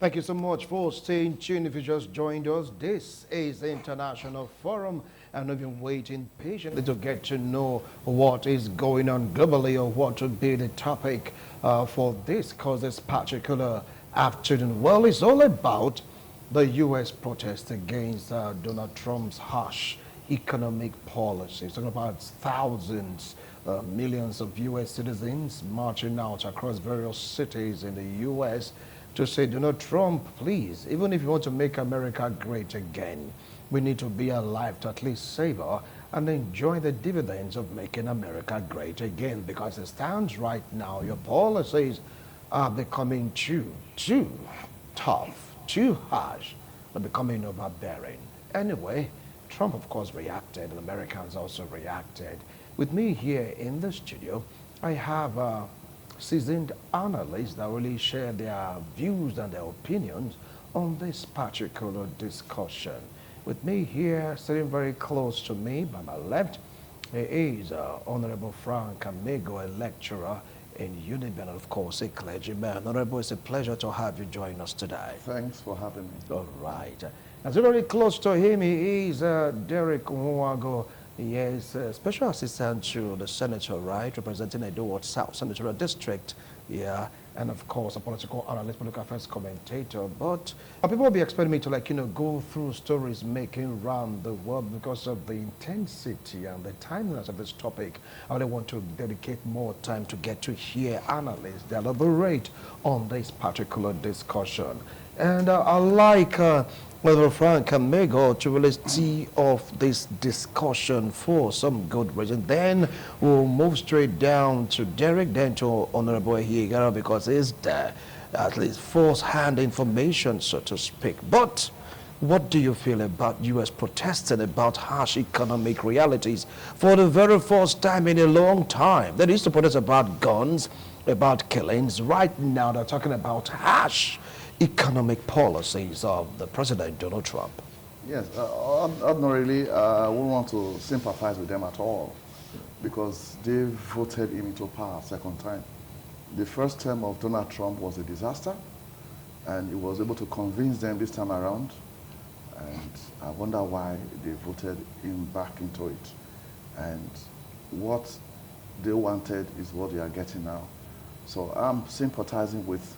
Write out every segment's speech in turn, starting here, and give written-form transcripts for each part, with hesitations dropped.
Thank you so much for staying tuned. If you just joined us, this is the International Forum, and we've been waiting patiently to get to know what is going on globally or what would be the topic for this course this particular afternoon. Well, it's all about the U.S. protest against Donald Trump's harsh economic policies. Talking about thousands, millions of U.S. citizens marching out across various cities in the U.S. to say, Donald Trump, please, even if you want to make America great again, we need to be alive to at least savor and enjoy the dividends of making America great again. Because it stands right now, your policies are becoming too tough, too harsh, they're becoming overbearing. Anyway, Trump, of course, reacted, and Americans also reacted. With me here in the studio, I have seasoned analysts that really share their views and their opinions on this particular discussion. With me here, sitting very close to me, by my left, is Honorable Frank Amigo, a lecturer in Uniben, of course, a clergyman. Honorable, it's a pleasure to have you join us today. Thanks for having me. All right. And so very close to him, he is Derek Nwago. Yes, Special Assistant to the Senator, right, representing Edo South Senatorial District, yeah, and of course a political analyst, political affairs commentator. But people will be expecting me to, like, go through stories making round the world because of the intensity and the timeliness of this topic. I really want to dedicate more time to get to hear analysts elaborate on this particular discussion. And I like Brother Frank Amigo to really tee off this discussion for some good reason. Then we'll move straight down to Derek, then to Honorable Higara, because it's the, at least first-hand information, so to speak. But what do you feel about U.S. protesting about harsh economic realities for the very first time in a long time? They used to protest about guns, about killings. Right now they're talking about harsh economic policies of the President Donald Trump. Yes, ordinarily, I wouldn't want to sympathize with them at all because they voted him into power a second time. The first term of Donald Trump was a disaster, and he was able to convince them this time around, and I wonder why they voted him back into it. And what they wanted is what they are getting now. So I'm sympathizing with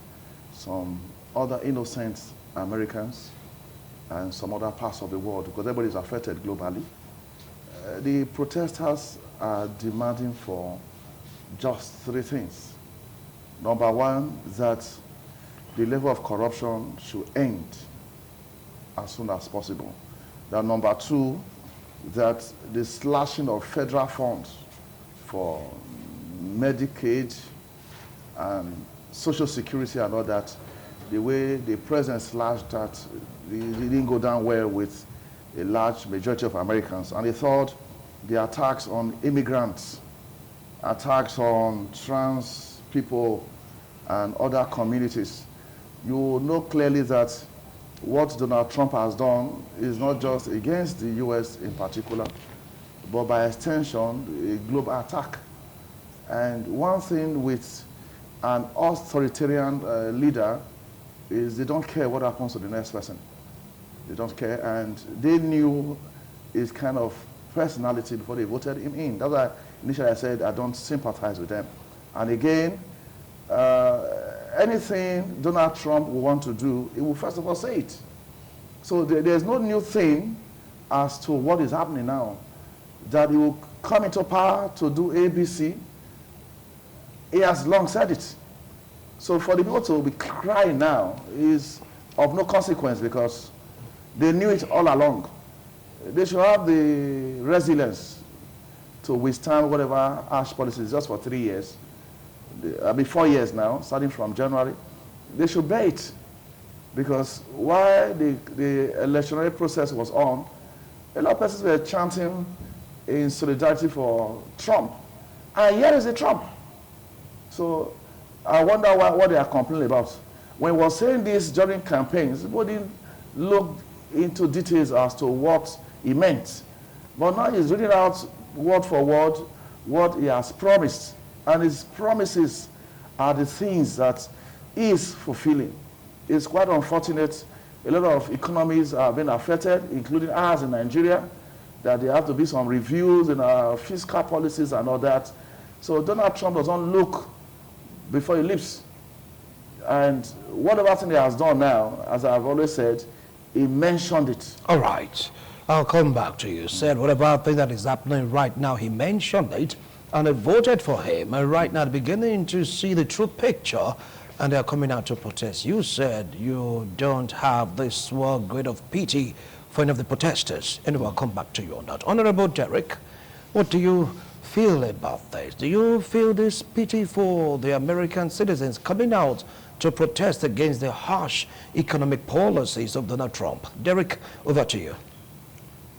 some other innocent Americans and some other parts of the world because everybody is affected globally. The protesters are demanding for just three things. Number one, that the level of corruption should end as soon as possible. Then number two, that the slashing of federal funds for Medicaid and Social Security and all that, the way the president slashed that, it didn't go down well with a large majority of Americans. And they thought the attacks on immigrants, attacks on trans people and other communities, you know clearly that what Donald Trump has done is not just against the U.S. in particular, but by extension, a global attack. And one thing with an authoritarian leader is they don't care what happens to the next person. They don't care, and they knew his kind of personality before they voted him in. That's why initially I said I don't sympathize with them. And again, anything Donald Trump will want to do, he will first of all say it. So there's no new thing as to what is happening now. That he will come into power to do ABC, he has long said it. So for the people to be crying now is of no consequence because they knew it all along. They should have the resilience to withstand whatever harsh policies just for 3 years. 4 years now, starting from January. They should bear it because while the electionary process was on, a lot of persons were chanting in solidarity for Trump. And here is the Trump. So I wonder what they are complaining about. When we were saying this during campaigns, people didn't look into details as to what he meant. But now he's reading out word for word what he has promised. And his promises are the things that he is fulfilling. It's quite unfortunate. A lot of economies are being affected, including ours in Nigeria, that there have to be some reviews in our fiscal policies and all that. So Donald Trump doesn't look before he leaps. And whatever thing he has done now, as I've always said, he mentioned it. All right. I'll come back to you. Said whatever thing that is happening right now, he mentioned it, and they voted for him. And right now, they're beginning to see the true picture, and they're coming out to protest. You said you don't have this swell grade of pity for any of the protesters. Anyway, I'll come back to you on that. Honorable Derek, what do you feel about this? Do you feel this pity for the American citizens coming out to protest against the harsh economic policies of Donald Trump? Derek, over to you.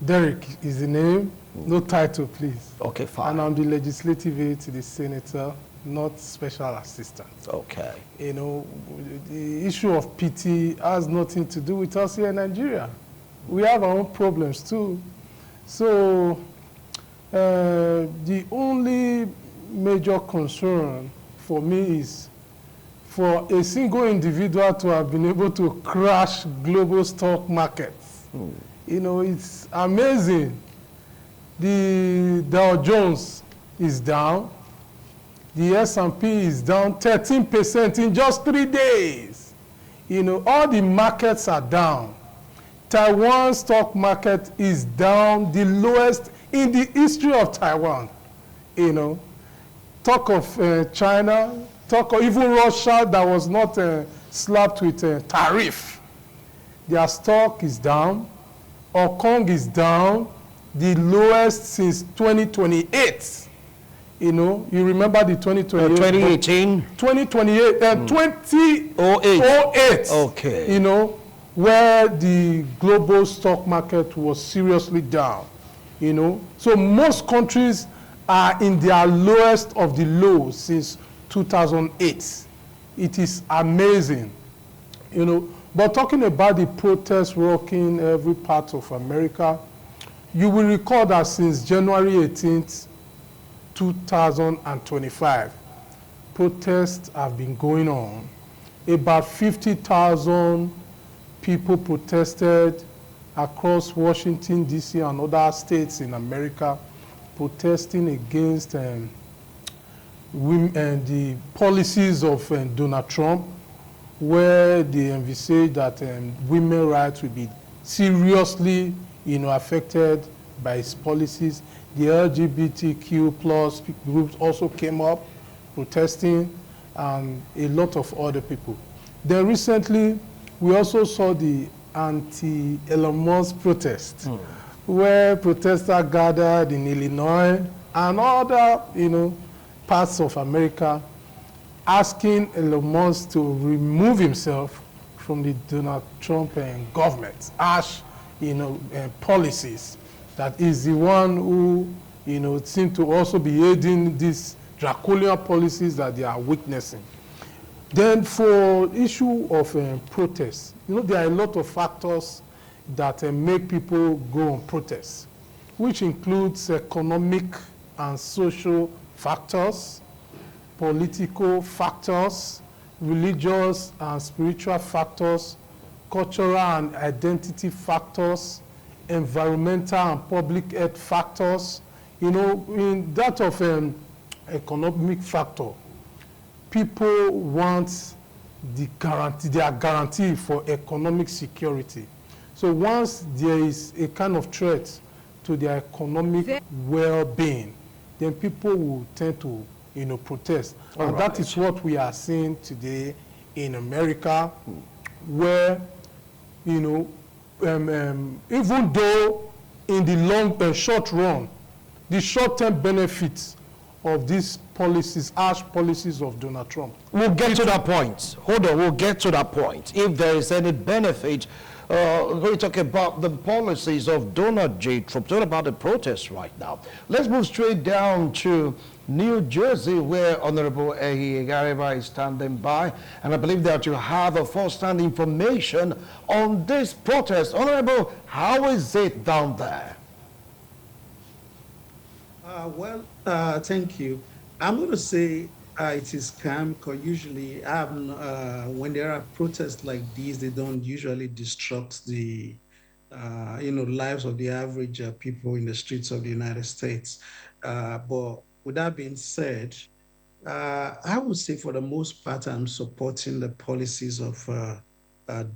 Derek is the name, no title, please. Okay, fine. And I'm the legislative aide to the senator, not special assistant. Okay. You know, the issue of pity has nothing to do with us here in Nigeria. We have our own problems too. So the only major concern for me is for a single individual to have been able to crash global stock markets. You know, it's amazing. The Dow Jones is down. The S&P is down 13% in just 3 days. You know, all the markets are down. Taiwan stock market is down, the lowest in the history of Taiwan. You know, talk of China, talk of even Russia that was not slapped with a tariff. Their stock is down. Hong Kong is down, the lowest since 2028. You know, you remember the 2028? 2018? 2028, 2008. Okay. You know, where the global stock market was seriously down. You know, so most countries are in their lowest of the low since 2008. It is amazing. You know, but talking about the protests rocking every part of America, you will recall that since January 18th, 2025, protests have been going on. About 50,000 people protested across Washington, D.C. and other states in America, protesting against the policies of Donald Trump, where they envisage that women's rights will be seriously, you know, affected by his policies. The LGBTQ plus groups also came up protesting, and a lot of other people. Then recently, we also saw the anti-Elon Musk protest, where protesters gathered in Illinois and other, you know, parts of America, asking Elon Musk to remove himself from the Donald Trump government, harsh, you know, policies. That is the one who, you know, seems to also be aiding these draconian policies that they are witnessing. Then for issue of protests, you know, there are a lot of factors that make people go on protest, which includes economic and social factors, political factors, religious and spiritual factors, cultural and identity factors, environmental and public health factors. You know, in that of economic factor, people want the guarantee, their guarantee for economic security. So once there is a kind of threat to their economic well-being, then people will tend to, you know, protest. And that is what we are seeing today in America, where, you know, even though in the long short run, the short-term benefits of these policies, harsh policies of Donald Trump. We'll get to that point. Hold on, we'll get to that point. If there is any benefit, we're going to talk about the policies of Donald J. Trump, talk about the protests right now. Let's move straight down to New Jersey, where Honorable Ehi Gariba is standing by, and I believe that you have a first-hand information on this protest. Honorable, how is it down there? Thank you. I'm going to say It is scam because usually when there are protests like these, they don't usually disrupt the lives of the average people in the streets of the United States. But with that being said, I would say for the most part, I'm supporting the policies of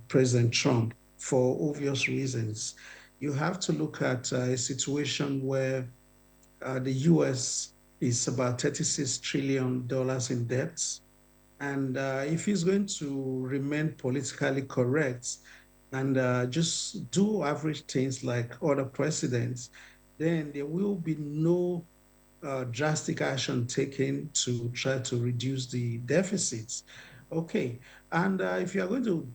President Trump for obvious reasons. You have to look at a situation where the US is about $36 trillion in debts. And if he's going to remain politically correct and just do average things like other presidents, then there will be no drastic action taken to try to reduce the deficits. Okay. And if you are going to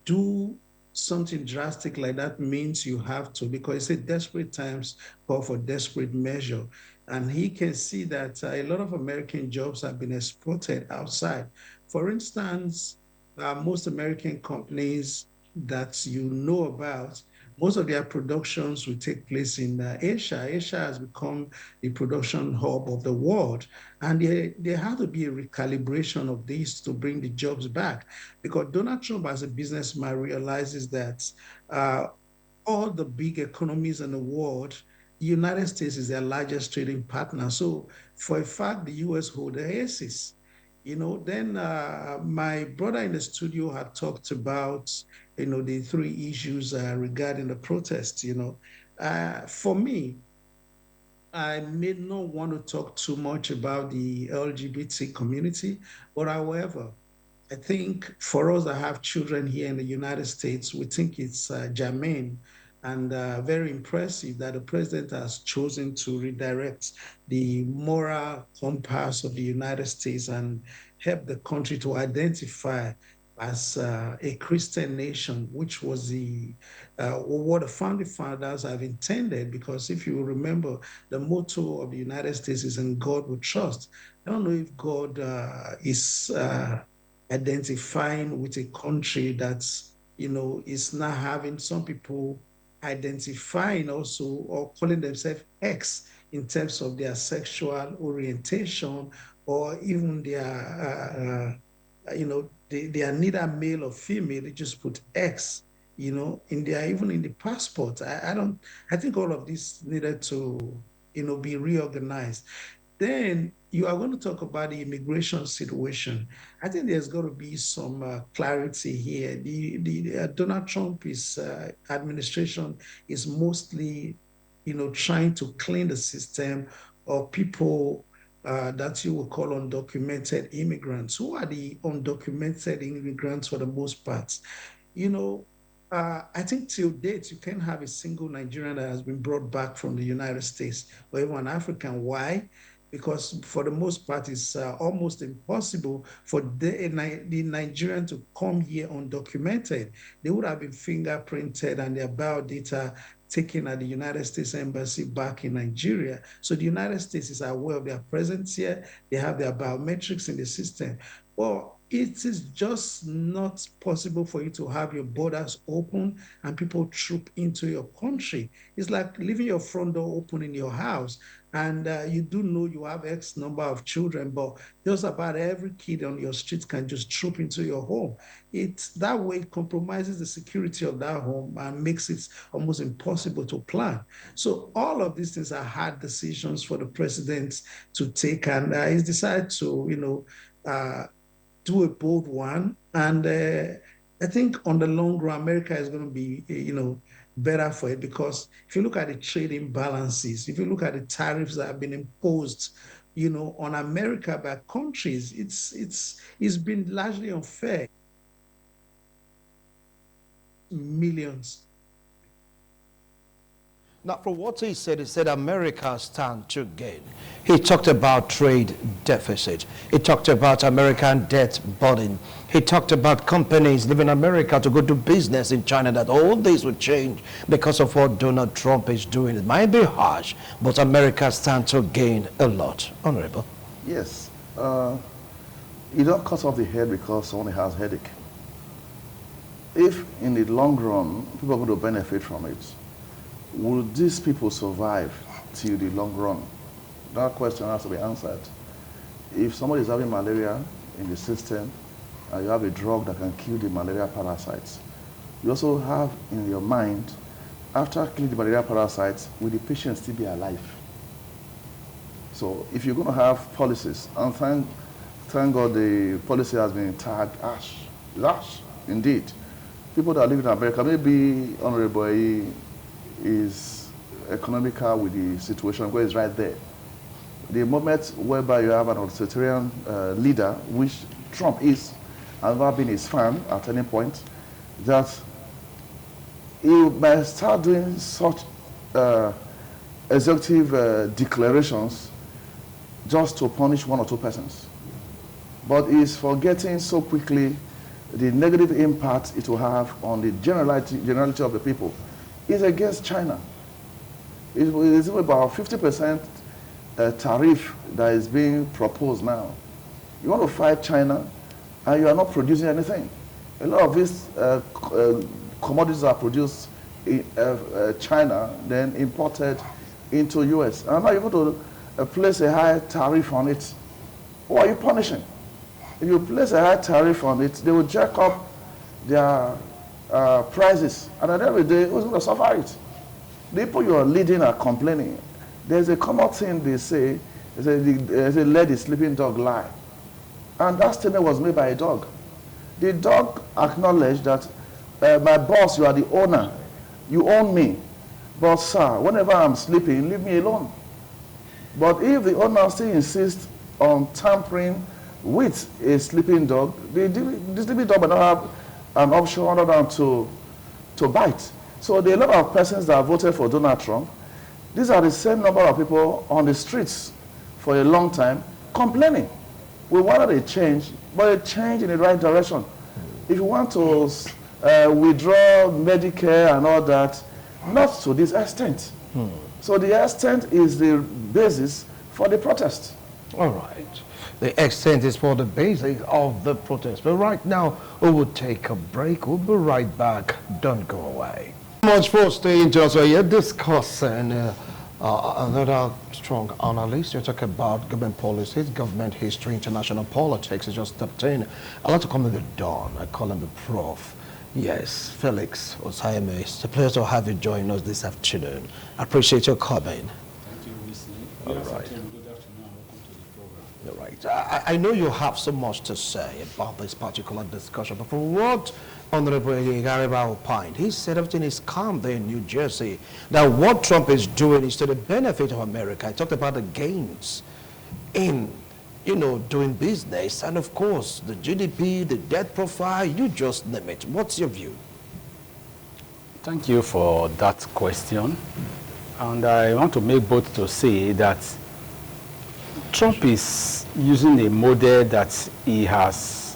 do something drastic like that, means you have to, because it's a desperate times call for desperate measure. And he can see that a lot of American jobs have been exported outside. For instance, most American companies that you know about, most of their productions will take place in Asia. Asia has become the production hub of the world. And there had to be a recalibration of this to bring the jobs back. Because Donald Trump, as a businessman, realizes that uh, all the big economies in the world, the United States is their largest trading partner. So for a fact, the US hold the aces. Then my brother in the studio had talked about, the three issues regarding the protests. For me, I may not want to talk too much about the LGBT community, but however, I think for us that have children here in the United States, we think it's germane and very impressive that the president has chosen to redirect the moral compass of the United States and help the country to identify as a Christian nation, which was what the founding fathers have intended. Because if you remember, the motto of the United States is "In God We Trust." I don't know if God is identifying with a country that's, is not having some people identifying also or calling themselves X in terms of their sexual orientation or even they are neither male or female. They just put X, in their, even in the passport. I think all of this needed to, be reorganized. Then you are going to talk about the immigration situation. I think there's going to be some clarity here. The Donald Trump's administration is mostly, trying to clean the system of people that you will call undocumented immigrants. Who are the undocumented immigrants for the most part? You know, I think till date, you can't have a single Nigerian that has been brought back from the United States or even an African. Why? Because for the most part, it's almost impossible for the Nigerian to come here undocumented. They would have been fingerprinted and their biodata taken at the United States Embassy back in Nigeria. So the United States is aware of their presence here. They have their biometrics in the system. Well, it is just not possible for you to have your borders open and people troop into your country. It's like leaving your front door open in your house and you do know you have X number of children, but just about every kid on your street can just troop into your home. It's that way it compromises the security of that home and makes it almost impossible to plan. So all of these things are hard decisions for the president to take, and he's decided to, do a bold one. And I think on the long run, America is going to be, better for it because if you look at the trade imbalances, if you look at the tariffs that have been imposed, on America by countries, it's been largely unfair. Millions. Now, from what he said America stand to gain. He talked about trade deficit. He talked about American debt burden. He talked about companies leaving America to go do business in China, that all this would change because of what Donald Trump is doing. It might be harsh, but America stand to gain a lot. Honorable. Yes. You don't cut off the head because someone has headache. If in the long run, people are going to benefit from it, will these people survive till the long run? That question has to be answered. if somebody is having malaria in the system, and you have a drug that can kill the malaria parasites, you also have in your mind, after killing the malaria parasites, will the patient still be alive? So if you're going to have policies, and thank God the policy has been tagged ash, indeed. People that live in America, maybe Honorable is economical with the situation because it's right there. The moment whereby you have an authoritarian leader, which Trump is, and never been his fan at any point, that he might start doing such executive declarations just to punish one or two persons. But he's forgetting so quickly the negative impact it will have on the generality of the people. It's against China. It's about 50% tariff that is being proposed now. You want to fight China, and you are not producing anything. A lot of these commodities are produced in China, then imported into US. And now you're going to place a high tariff on it. Who are you punishing? If you place a high tariff on it, they will jack up their prices. And at the end of the day, who's going to suffer it? The people you are leading are complaining. There's a common thing they say, they say, let the sleeping dog lie. And that statement was made by a dog. The dog acknowledged that, my boss, you are the owner. You own me. But sir, whenever I'm sleeping, leave me alone. But if the owner still insists on tampering with a sleeping dog, the sleeping dog may not have an option other than to bite. So there are a lot of persons that voted for Donald Trump. These are the same number of people on the streets for a long time complaining. We wanted a change, but a change in the right direction. If you want to withdraw Medicare and all that, not to this extent. So the extent is the basis for the protest. All right. The extent is for the basis of the protest. But right now, we will take a break. We'll be right back. Don't go away. Much for staying just here discussing another strong analyst. You talk about government policies, government history, international politics. It's just stepped in. I like to call him the Don. I call him the Prof. Yes, Felix Osayeme. It's a pleasure to have you join us this afternoon. I appreciate your coming. Thank you, Mr. All right. Good afternoon. Welcome to the program. All right. I know you have so much to say about this particular discussion, but from what Honorable Gariba opined, he said everything is calm there in New Jersey. Now, what Trump is doing is to the benefit of America. I talked about the gains in, doing business, and of course, the GDP, the debt profile, you just name it. What's your view? Thank you for that question. And I want to make both to say that Trump is using a model that he has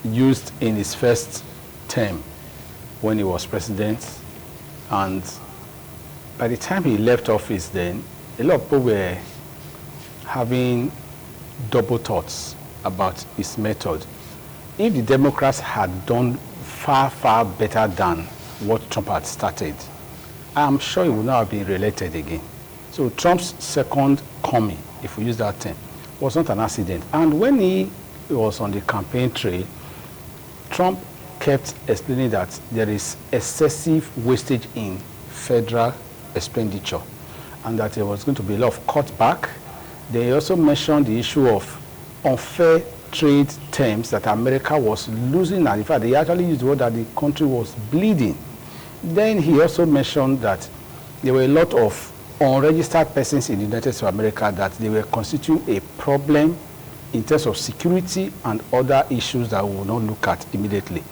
used in his first term when he was president. And by the time he left office then, a lot of people were having double thoughts about his method. If the Democrats had done far, far better than what Trump had started, I'm sure he would not have been reelected again. So Trump's second coming, if we use that term, was not an accident. And when he was on the campaign trail, Trump kept explaining that there is excessive wastage in federal expenditure and that there was going to be a lot of cutback. They also mentioned the issue of unfair trade terms that America was losing, and in fact, they actually used the word that the country was bleeding. Then he also mentioned that there were a lot of unregistered persons in the United States of America, that they were constituting a problem in terms of security and other issues that we will not look at immediately.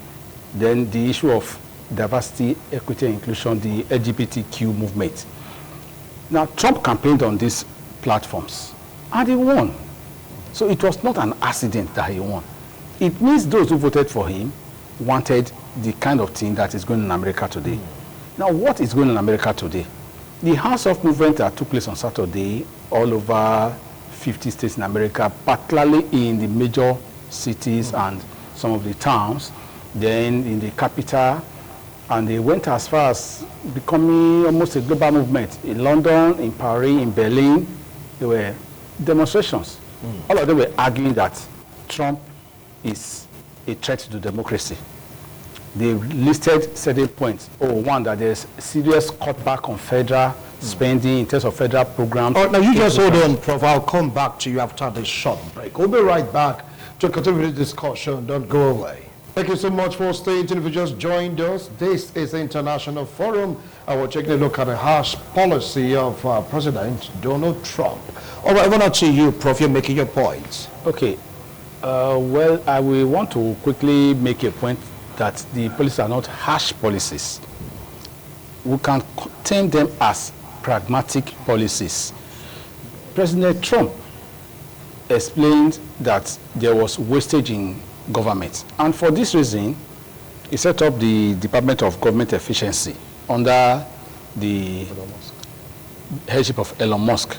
Then the issue of diversity, equity, and inclusion, the LGBTQ movement. Now, Trump campaigned on these platforms, and he won. So it was not an accident that he won. It means those who voted for him wanted the kind of thing that is going on in America today. Now, what is going on in America today? The hands-off movement that took place on Saturday all over 50 states in America, particularly in the major cities and some of the towns, then in the capital, and they went as far as becoming almost a global movement. In London, in Paris, in Berlin, there were demonstrations. All of them were arguing that Trump is a threat to democracy. They listed certain points. Oh, one, that there's serious cutback on federal spending in terms of federal programs. All right, now you just hold on, Prof. I'll come back to you after this short break. We'll be right back to continue the discussion. Don't go away. Thank you so much for staying tuned. If you just joined us, this is the International Forum. We're taking a look at the harsh policy of President Donald Trump. All right, over to you, Prof. You're making your points. Okay. Well, I will want to quickly make a point that the policies are not harsh policies. We can term them as pragmatic policies. President Trump explained that there was wastage in government. And for this reason, he set up the Department of Government Efficiency under the headship of Elon Musk,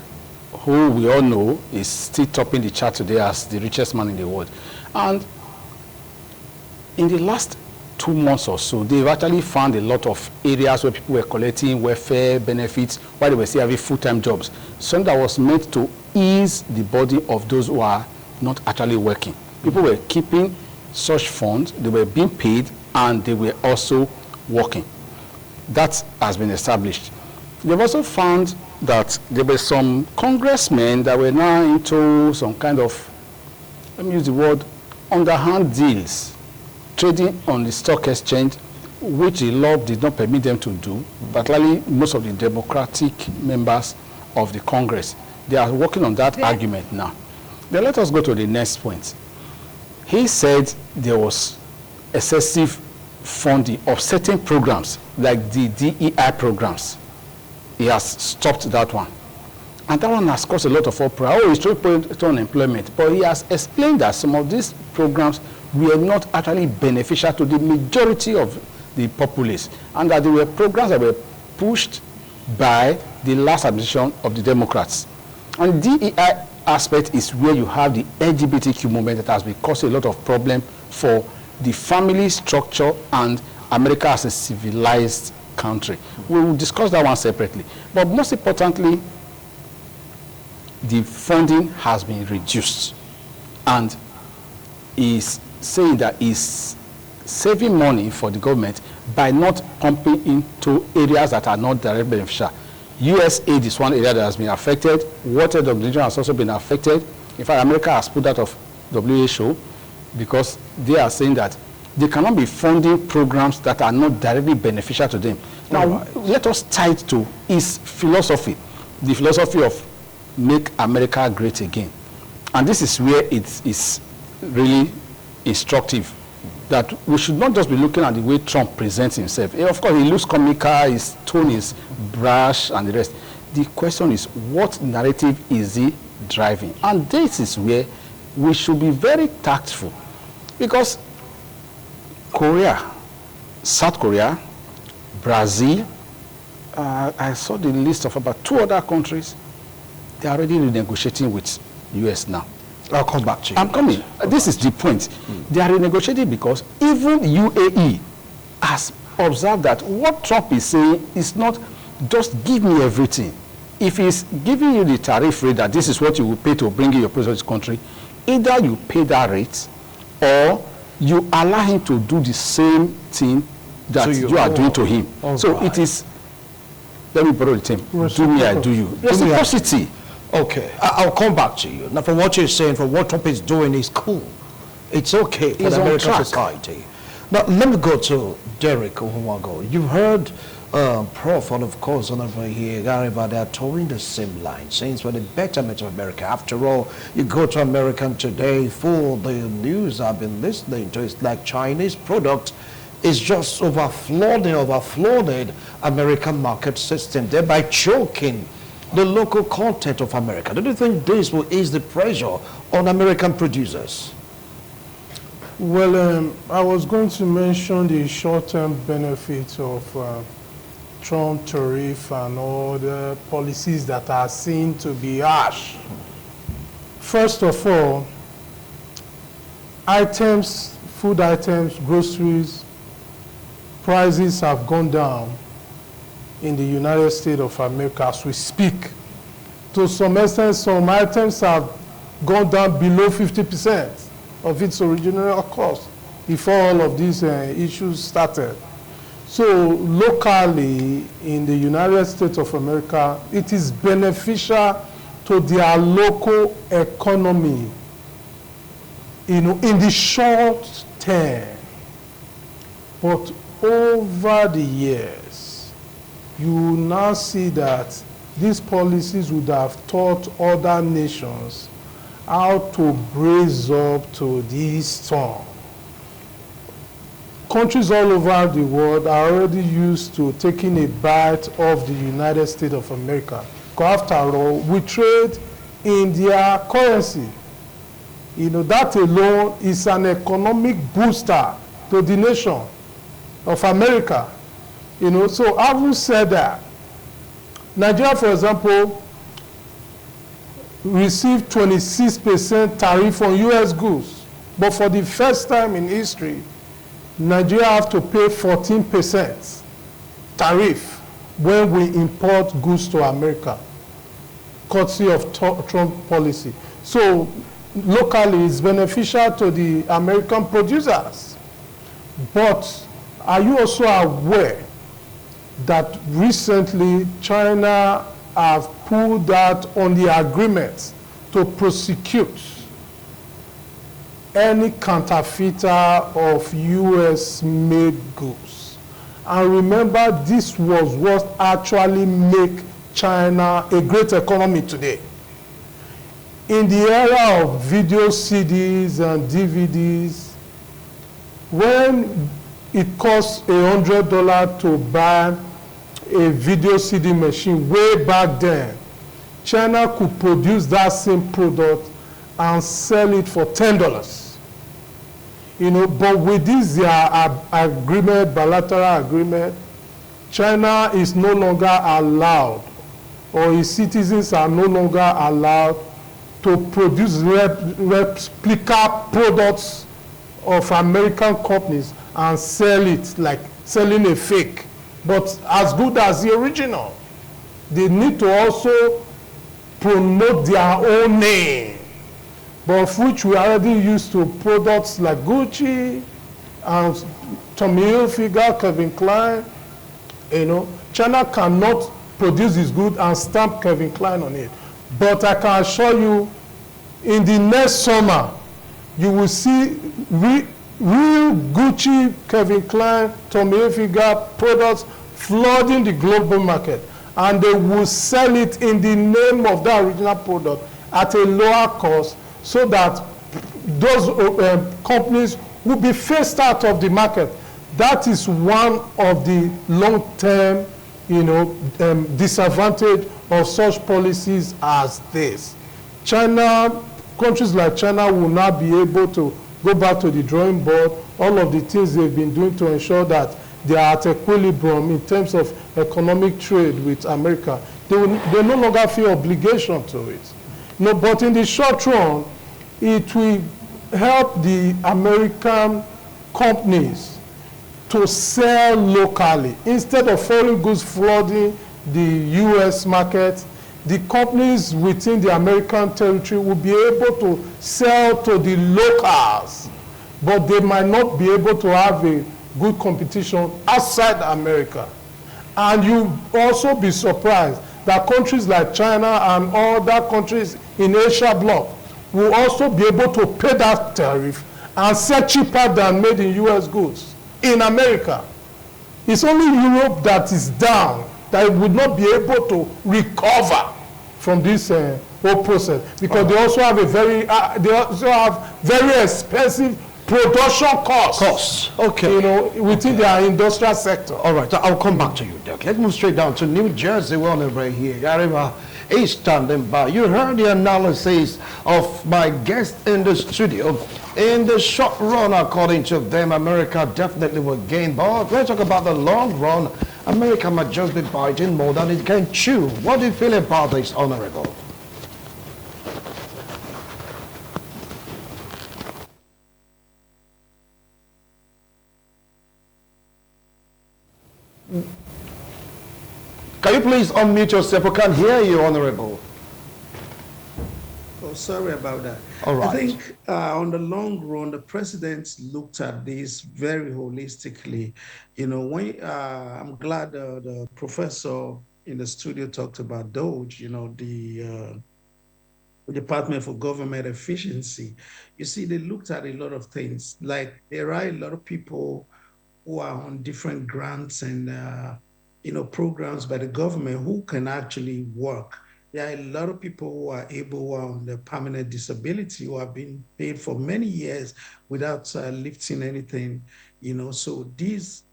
who we all know is still topping the chart today as the richest man in the world. And in the last 2 months or so, they've actually found a lot of areas where people were collecting welfare benefits while they were still having full-time jobs. Something that was meant to ease the body of those who are not actually working. People were keeping such funds, they were being paid, and they were also working. That has been established. They've also found that there were some congressmen that were now into some kind of, let me use the word, underhand deals, trading on the stock exchange, which the law did not permit them to do, particularly most of the Democratic members of the Congress. They are working on that argument now. Then let us go to the next point. He said there was excessive funding of certain programs, like the DEI programs. He has stopped that one. And that one has caused a lot of uproar. Oh, he's trying to put unemployment. But he has explained that some of these programs were not actually beneficial to the majority of the populace, and that they were programs that were pushed by the last administration of the Democrats. And DEI aspect is where you have the LGBTQ movement that has been causing a lot of problem for the family structure and America as a civilized country. We will discuss that one separately. But most importantly, the funding has been reduced, and is saying that is saving money for the government by not pumping into areas that are not directly beneficial. US aid is one area that has been affected. World Trade Organization has also been affected. In fact, America has put out of WHO because they are saying that they cannot be funding programs that are not directly beneficial to them. Now, let us tie it to his philosophy, the philosophy of make America great again. And this is where it is really instructive, that we should not just be looking at the way Trump presents himself. Of course, he looks comical, his tone is brash and the rest. The question is, what narrative is he driving? And this is where we should be very tactful, because Korea, South Korea, Brazil, I saw the list of about 2 other countries. They are already renegotiating with US now. I'll come back to you. I'm coming. This is the point. They are renegotiating because even UAE has observed that what Trump is saying is not just give me everything. If he's giving you the tariff rate that this is what you will pay to bring in your product to this country, either you pay that rate or you allow him to do the same thing that you are doing to him. So it is, let me borrow the term, do me, I do you. Reciprocity. Okay, I'll come back to you. Now, from what you're saying, from what Trump is doing is cool. It's okay for the American society. Now, let me go to Derek Ohumago. You've heard Prof, and of course, over here, Gariba, they are towing the same line, saying it's for the betterment of America. After all, you go to American today, for the news I've been listening to, it's like Chinese product is just overflooded American market system, thereby choking the local content of America. Do you think this will ease the pressure on American producers? Well, I was going to mention the short-term benefits of Trump tariff and all the policies that are seen to be harsh. First of all, items, food items, groceries, prices have gone down in the United States of America as we speak. To some extent, some items have gone down below 50% of its original cost before all of these issues started. So locally in the United States of America, it is beneficial to their local economy, you know, in the short term. But over the years, you will now see that these policies would have taught other nations how to brace up to this storm. Countries all over the world are already used to taking a bite of the United States of America. Because after all, we trade in their currency. You know, that alone is an economic booster to the nation of America. You know, so having said that, Nigeria, for example, received 26% tariff on US goods. But for the first time in history, Nigeria have to pay 14% tariff when we import goods to America, courtesy of Trump policy. So locally, it's beneficial to the American producers. But are you also aware that recently China have pulled out on the agreement to prosecute any counterfeiter of US-made goods? And remember, this was what actually make China a great economy today. In the era of video CDs and DVDs, when it cost $100 to buy a video CD machine way back then, China could produce that same product and sell it for $10. You know, but with this agreement, bilateral agreement, China is no longer allowed, or its citizens are no longer allowed to produce replica products of American companies and sell it like selling a fake, but as good as the original. They need to also promote their own name, but of which we are already used to products like Gucci and Tommy Hilfiger, Calvin Klein. You know, China cannot produce this good and stamp Calvin Klein on it. But I can assure you, in the next summer, you will see real Gucci, Calvin Klein, Tommy Hilfiger products flooding the global market. And they will sell it in the name of that original product at a lower cost, so that those companies will be phased out of the market. That is one of the long-term, you know, disadvantage of such policies as this. China, countries like China will not be able to go back to the drawing board, all of the things they've been doing to ensure that they are at equilibrium in terms of economic trade with America. They no longer feel obligation to it. No, but in the short run, it will help the American companies to sell locally. Instead of foreign goods flooding the US market, the companies within the American territory will be able to sell to the locals, but they might not be able to have a good competition outside America. And you also be surprised that countries like China and other countries in Asia bloc will also be able to pay that tariff and sell cheaper than made in US goods in America. It's only Europe that is down, that it would not be able to recover from this whole process, because they also have very expensive production costs. Okay. You know, within their industrial sector. All right, I'll come back to you, Doc. Let's move straight down to New Jersey. Well, right here, Yarima is standing by. You heard the analysis of my guest in the studio. In the short run, according to them, America definitely will gain. But let's talk about the long run. America might just be biting more than it can chew. What do you feel about this, Honorable? Can you please unmute yourself? I can't hear you, Honorable. sorry about that. All right. I think on the long run, the president looked at this very holistically. When I'm glad the professor in the studio talked about DOGE, the Department for Government Efficiency. You see, they looked at a lot of things. Like there are a lot of people who are on different grants and programs by the government who can actually work. There are a lot of people who are able, who are on the permanent disability, who have been paid for many years without lifting anything. So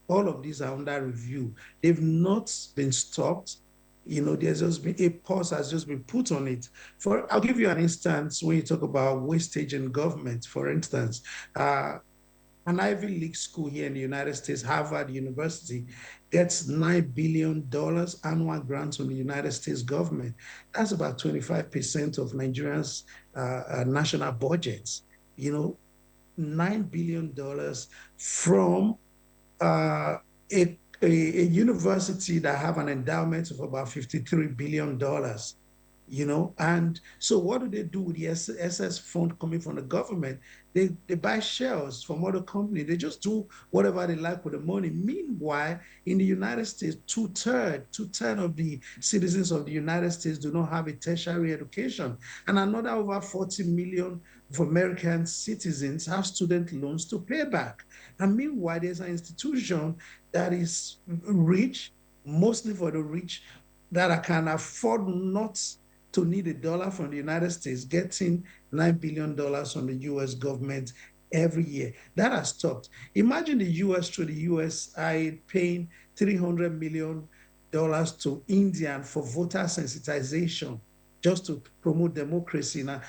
all of these are under review. They've not been stopped. There's just been a pause has just been put on it. I'll give you an instance when you talk about wastage in government. For instance, an Ivy League school here in the United States, Harvard University, gets $9 billion annual grants from the United States government. That's about 25% of Nigeria's national budgets. $9 billion from a university that have an endowment of about $53 billion. And so what do they do with the excess fund coming from the government? They buy shares from other companies. They just do whatever they like with the money. Meanwhile, in the United States, two-thirds of the citizens of the United States do not have a tertiary education. And another over 40 million of American citizens have student loans to pay back. And meanwhile, there's an institution that is rich, mostly for the rich, that can afford not to need a dollar from the United States, getting $9 billion from the US government every year. That has stopped. Imagine the US through the USAID paying $300 million to India for voter sensitization just to promote democracy. Now,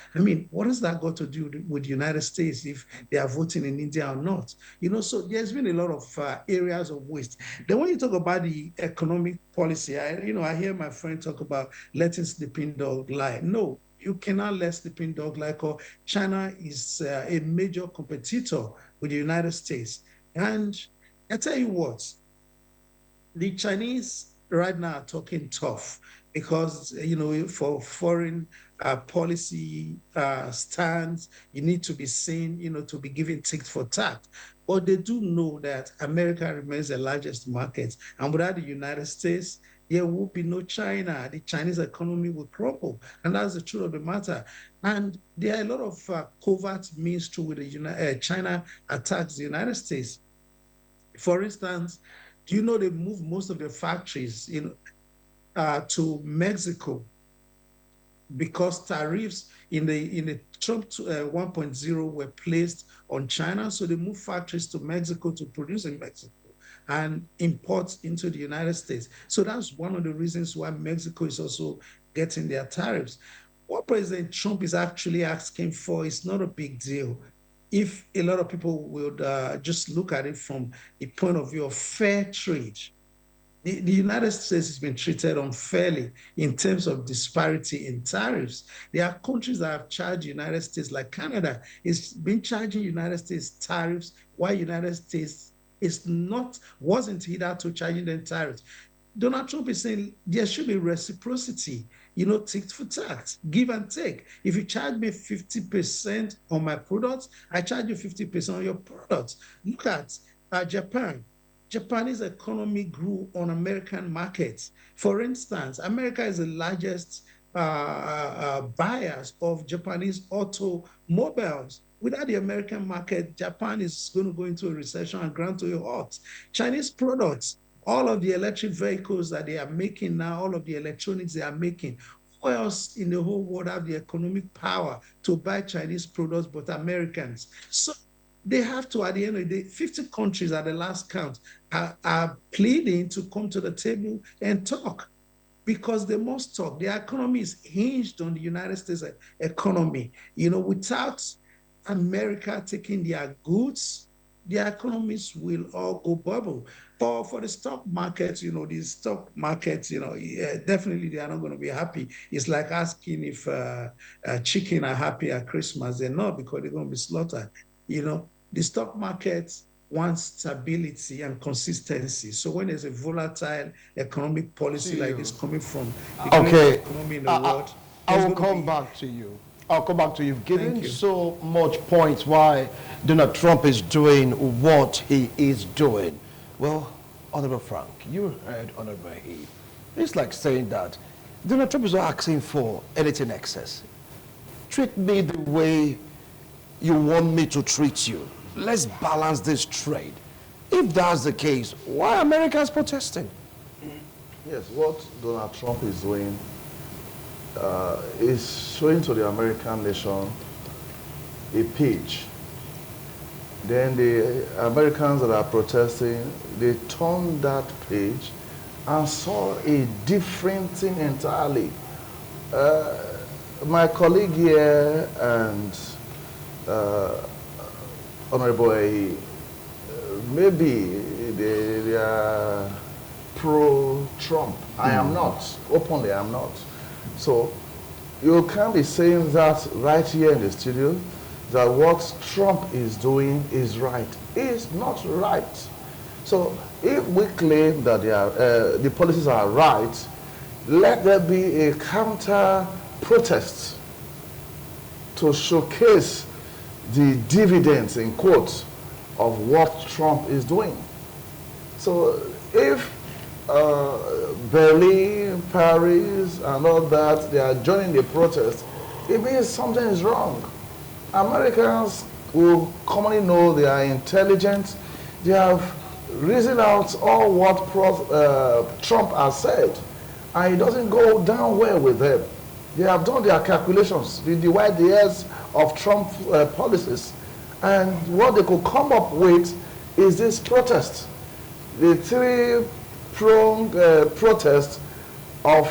what has that got to do with the United States if they are voting in India or not? So there's been a lot of areas of waste. Then when you talk about the economic policy, I hear my friend talk about letting sleeping dog lie. No, you cannot let sleeping dog lie, because China is a major competitor with the United States. And I tell you what, the Chinese right now are talking tough, because for foreign policy stands, you need to be seen, to be given tit for tat. But they do know that America remains the largest market, and without the United States, there will be no China. The Chinese economy will crumble, and that's the truth of the matter. And there are a lot of covert means through which China attacks the United States. For instance, do you know they move most of their factories to Mexico because tariffs in the Trump 1.0 were placed on China? So they moved factories to Mexico to produce in Mexico and import into the United States. So that's one of the reasons why Mexico is also getting their tariffs. What President Trump is actually asking for is not a big deal. If a lot of people would just look at it from the point of view of fair trade, the United States has been treated unfairly in terms of disparity in tariffs. There are countries that have charged the United States, like Canada, is been charging United States tariffs, while United States wasn't hitherto charging them tariffs. Donald Trump is saying there should be reciprocity, tit for tat, give and take. If you charge me 50% on my products, I charge you 50% on your products. Look at Japan. Japanese economy grew on American markets. For instance, America is the largest buyers of Japanese automobiles. Without the American market, Japan is going to go into a recession and ground to a halt. Chinese products, all of the electric vehicles that they are making now, all of the electronics they are making, who else in the whole world have the economic power to buy Chinese products but Americans? So they have to, at the end of the day, 50 countries at the last count are pleading to come to the table and talk, because they must talk. Their economy is hinged on the United States economy. Without America taking their goods, their economies will all go bubble. For the stock markets, the stock markets, definitely they are not going to be happy. It's like asking if chicken are happy at Christmas. They're not, because they're going to be slaughtered. The stock market wants stability and consistency. So when there's a volatile economic policy like this coming from the economy in the world, I will come back to you. I'll come back to you. You've given Thank you. so much points why Donald Trump is doing what he is doing. Well, Honorable Frank, you heard Honorable He. It's like saying that Donald Trump is not asking for anything excess. Treat me the way you want me to treat you. Let's balance this trade. If that's the case, why are Americans protesting? Yes, what Donald Trump is doing is showing to the American nation a page. Then the Americans that are protesting, they turned that page and saw a different thing entirely. My colleague here and Honorable A, maybe they are pro-Trump. I am not. Openly, I am not. So you can't be saying that right here in the studio, that what Trump is doing is right. It's not right. So if we claim that the policies are right, let there be a counter protest to showcase the dividends, in quotes, of what Trump is doing. So if Berlin, Paris, and all that, they are joining the protest, it means something is wrong. Americans will commonly know they are intelligent. They have reasoned out all what Trump has said, and it doesn't go down well with them. They have done their calculations, they divide the years of Trump policies, and what they could come up with is this protest. The three-pronged protest of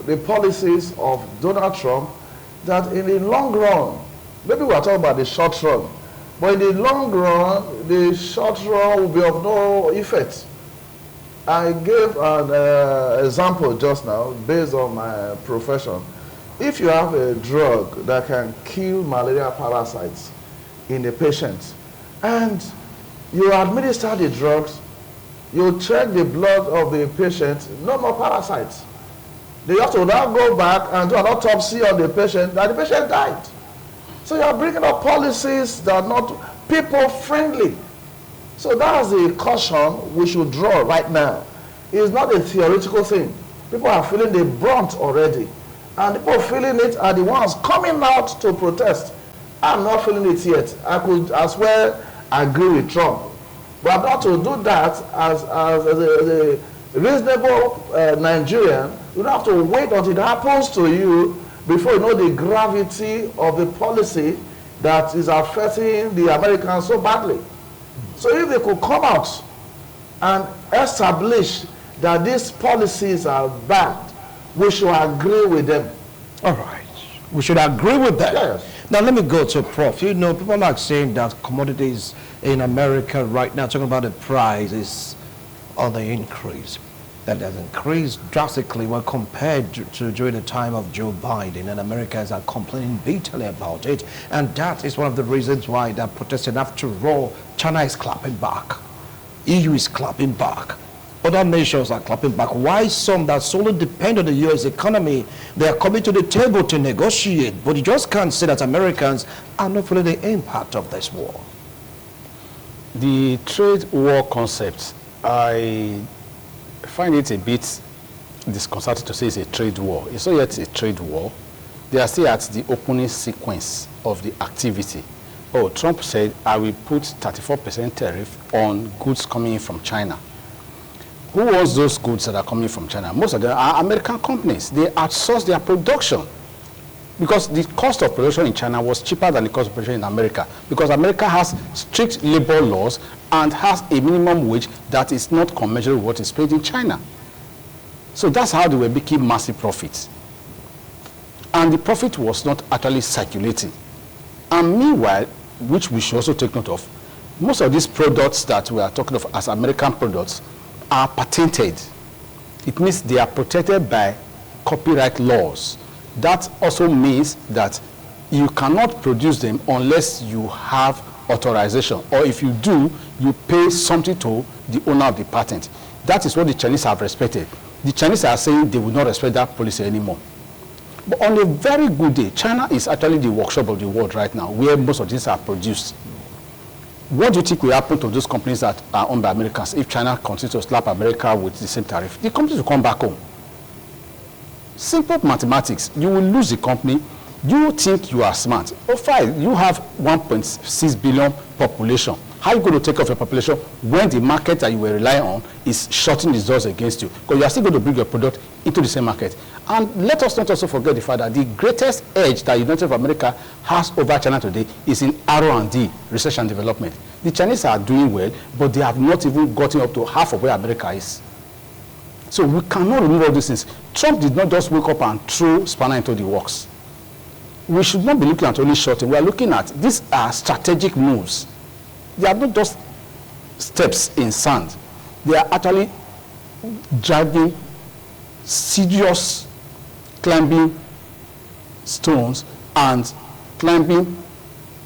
the policies of Donald Trump, that in the long run, maybe we are talking about the short run, but in the long run, the short run will be of no effect. I gave an example just now based on my profession. If you have a drug that can kill malaria parasites in a patient, and you administer the drugs, you check the blood of the patient, no more parasites. They have to now go back and do an autopsy on the patient, and the patient died. So you are bringing up policies that are not people-friendly. So that's the caution we should draw right now. It's not a theoretical thing. People are feeling the brunt already. And people feeling it are the ones coming out to protest. I'm not feeling it yet. I could as well agree with Trump. But not to do that as a reasonable Nigerian, you don't have to wait until it happens to you before you know the gravity of the policy that is affecting the Americans so badly. So if they could come out and establish that these policies are bad, we should agree with them. All right. We should agree with that. Yes. Now, let me go to Prof. You know, people are saying that commodities in America right now, talking about the price, is on the increase. That has increased drastically when compared to during the time of Joe Biden, and Americans are complaining bitterly about it. And that is one of the reasons why they're protesting. After all, China is clapping back. EU is clapping back. Other nations are clapping back. Why some that solely depend on the U.S. economy, they are coming to the table to negotiate, but you just can't say that Americans are not feeling the impact of this war. The trade war concept, I find it a bit disconcerting to say it's a trade war. It's not yet a trade war. They are still at the opening sequence of the activity. Oh, Trump said, I will put 34% tariff on goods coming in from China. Who wants those goods that are coming from China? Most of them are American companies. They outsource their production because the cost of production in China was cheaper than the cost of production in America, because America has strict labor laws and has a minimum wage that is not commensurate with what is paid in China. So that's how they were making massive profits. And the profit was not actually circulating. And meanwhile, which we should also take note of, most of these products that we are talking of as American products are patented. It means they are protected by copyright laws. That also means that you cannot produce them unless you have authorization, or if you do, you pay something to the owner of the patent. That is what the Chinese have respected. The Chinese are saying they will not respect that policy anymore. But on a very good day, China is actually the workshop of the world right now, where most of these are produced. What do you think will happen to those companies that are owned by Americans if China continues to slap America with the same tariff? The companies will come back home. Simple mathematics. You will lose the company. You think you are smart. Oh, fine, you have 1.6 billion population. How are you going to take care of your population when the market that you were relying on is shutting its doors against you? Because you are still going to bring your product into the same market. And let us not also forget the fact that the greatest edge that the United States of America has over China today is in R&D, research and development. The Chinese are doing well, but they have not even gotten up to half of where America is. So we cannot remove all these things. Trump did not just wake up and throw spanner into the works. We should not be looking at only short term. We are looking at, these are strategic moves. They are not just steps in sand. They are actually dragging serious climbing stones and climbing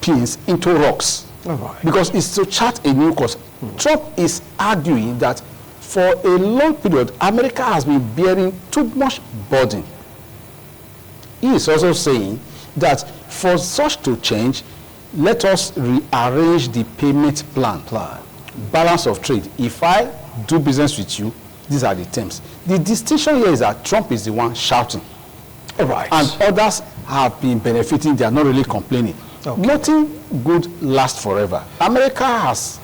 pins into rocks. Right. Because it's to chart a new course. Trump is arguing that for a long period, America has been bearing too much burden. He is also saying that for such to change, let us rearrange the payment plan. Balance of trade. If I do business with you, these are the terms. The distinction here is that Trump is the one shouting. Right. And others have been benefiting. They are not really complaining. Okay. Nothing good lasts forever. America has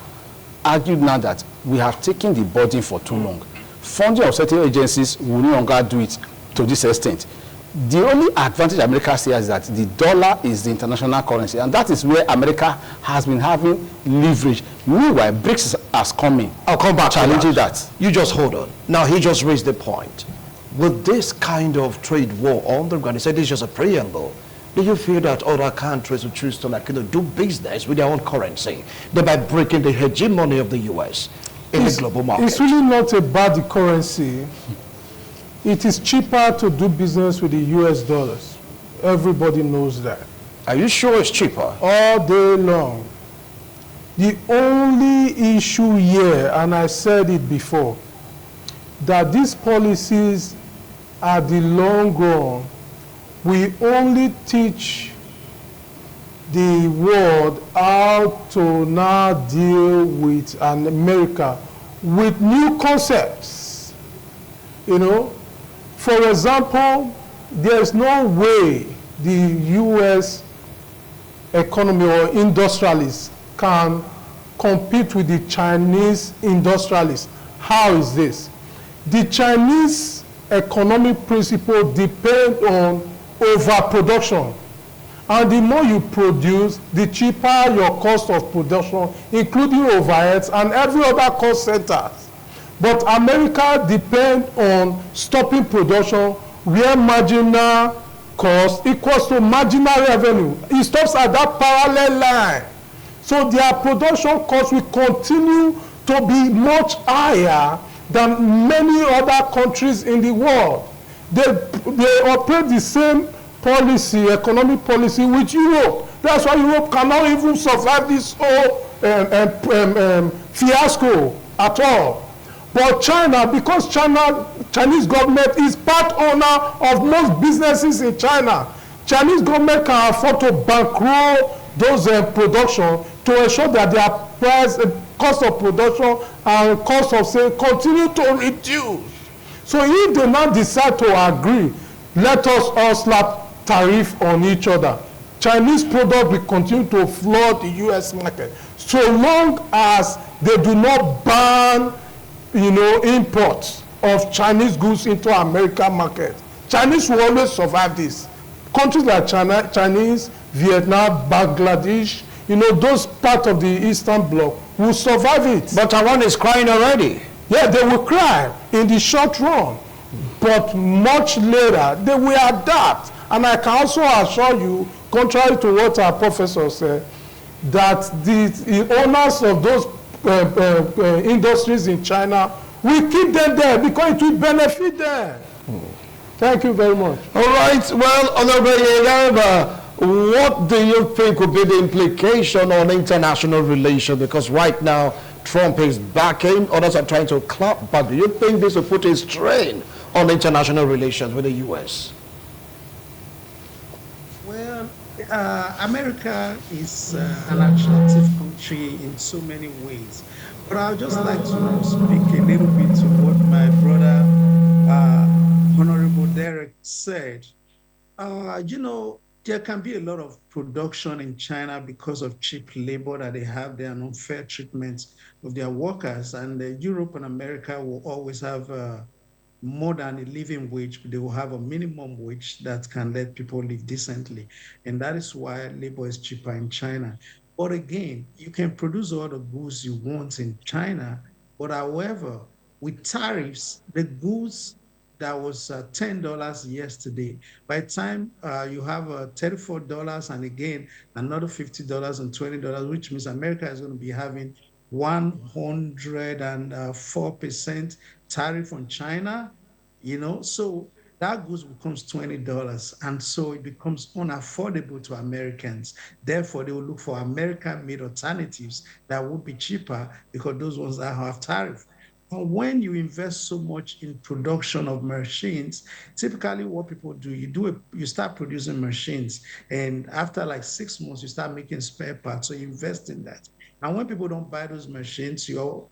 argued now that we have taken the burden for too long. Funding of certain agencies will no longer do it to this extent. The only advantage America sees is that the dollar is the international currency, and that is where America has been having leverage. Meanwhile, BRICS has come in. I'll come back challenging to that. You just hold on. Now, he just raised the point. With this kind of trade war on the ground, he said this is just a preamble. Do you feel that other countries will choose to do business with their own currency, thereby breaking the hegemony of the U.S. in the global market? It's really not about the currency. It is cheaper to do business with the US dollars. Everybody knows that. Are you sure it's cheaper? All day long. The only issue here, and I said it before, that these policies at the long run, we only teach the world how to now deal with an America with new concepts. You know, for example, there's no way the U.S. economy or industrialists can compete with the Chinese industrialists. How is this? The Chinese economic principle depend on overproduction. And the more you produce, the cheaper your cost of production, including overheads and every other cost centers. But America depends on stopping production where marginal cost equals to marginal revenue. It stops at that parallel line. So their production costs will continue to be much higher than many other countries in the world. They operate the same policy, economic policy with Europe. That's why Europe cannot even survive this whole fiasco at all. But China, because Chinese government is part owner of most businesses in China, Chinese government can afford to bankroll those production to ensure that their price, cost of production and cost of sale continue to reduce. So if they now decide to agree, let us all slap tariff on each other. Chinese product will continue to flood the U.S. market so long as they do not ban imports of Chinese goods into American market. Chinese will always survive this. Countries like China, Chinese, Vietnam, Bangladesh, those parts of the Eastern Bloc will survive it. But Taiwan is crying already. Yeah, they will cry in the short run. But much later, they will adapt. And I can also assure you, contrary to what our professor said, that the owners of those industries in China will keep them there because it will benefit them. Thank you very much. All right. Well, Honorable Yegarba, what do you think will be the implication on international relations? Because right now, Trump is backing, others are trying to clap back. Do you think this will put a strain on international relations with the U.S.? America is an attractive country in so many ways. But I'd just like to speak a little bit to what my brother, Honorable Derek, said. There can be a lot of production in China because of cheap labor that they have there and unfair treatment of their workers. And Europe and America will always have more than a living wage. They will have a minimum wage that can let people live decently. And that is why labor is cheaper in China. But again, you can produce all the goods you want in China. But however, with tariffs, the goods that was $10 yesterday. By the time you have $34 and again another $50 and $20, which means America is going to be having 104% tariff on China, so that goods becomes $20. And so it becomes unaffordable to Americans. Therefore, they will look for American-made alternatives that would be cheaper because those ones that have tariff. But when you invest so much in production of machines, typically what people do, you start producing machines, and after like 6 months, you start making spare parts. So you invest in that. And when people don't buy those machines, your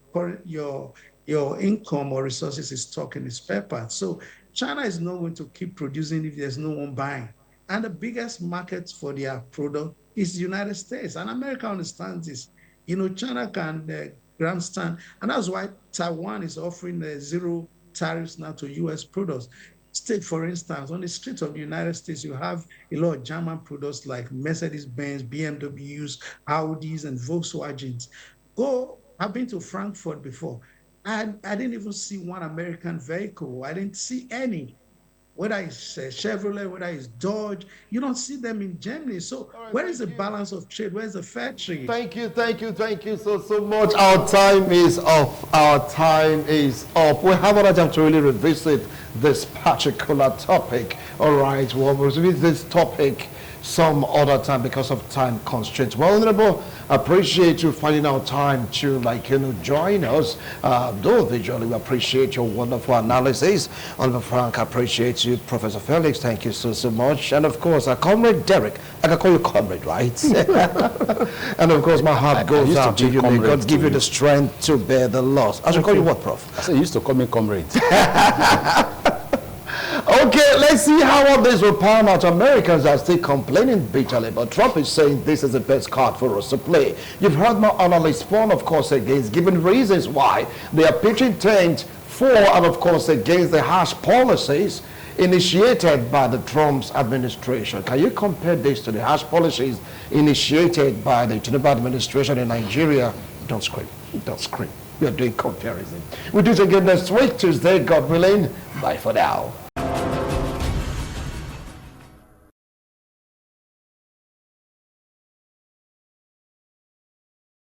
income or resources is stuck in the spare parts. So China is not going to keep producing if there's no one buying. And the biggest market for their product is the United States. And America understands this. China can grandstand. And that's why Taiwan is offering zero tariffs now to U.S. products. Take, for instance, on the streets of the United States, you have a lot of German products like Mercedes-Benz, BMWs, Audis, and Volkswagens. I've been to Frankfurt before, and I didn't even see one American vehicle. I didn't see any. Whether it's Chevrolet, whether it's Dodge, you don't see them in Germany. So where is the balance of trade? Where's the fair trade? Thank you so much. Our time is up. We have another time to really revisit this particular topic. All right, we'll revisit this topic some other time because of time constraints. Well, Honorable, appreciate you finding out time to join us. Though visually, we appreciate your wonderful analysis. Oliver Frank, I appreciate you. Professor Felix, thank you so much. And of course, Comrade Derek, I can call you Comrade, right? And of course, my heart goes out to you. May God give you the strength to bear the loss. I should call you what, Prof? I said you used to call me Comrade. Okay, let's see how all this will pan out. Americans are still complaining bitterly, but Trump is saying this is the best card for us to play. You've heard my analysts fawn, of course, against, giving reasons why they are pitching tent for and, of course, against the harsh policies initiated by the Trump's administration. Can you compare this to the harsh policies initiated by the Tinubu administration in Nigeria? Don't scream. Don't scream. We are doing comparison. We'll do it again next week, Tuesday, God willing. Bye for now.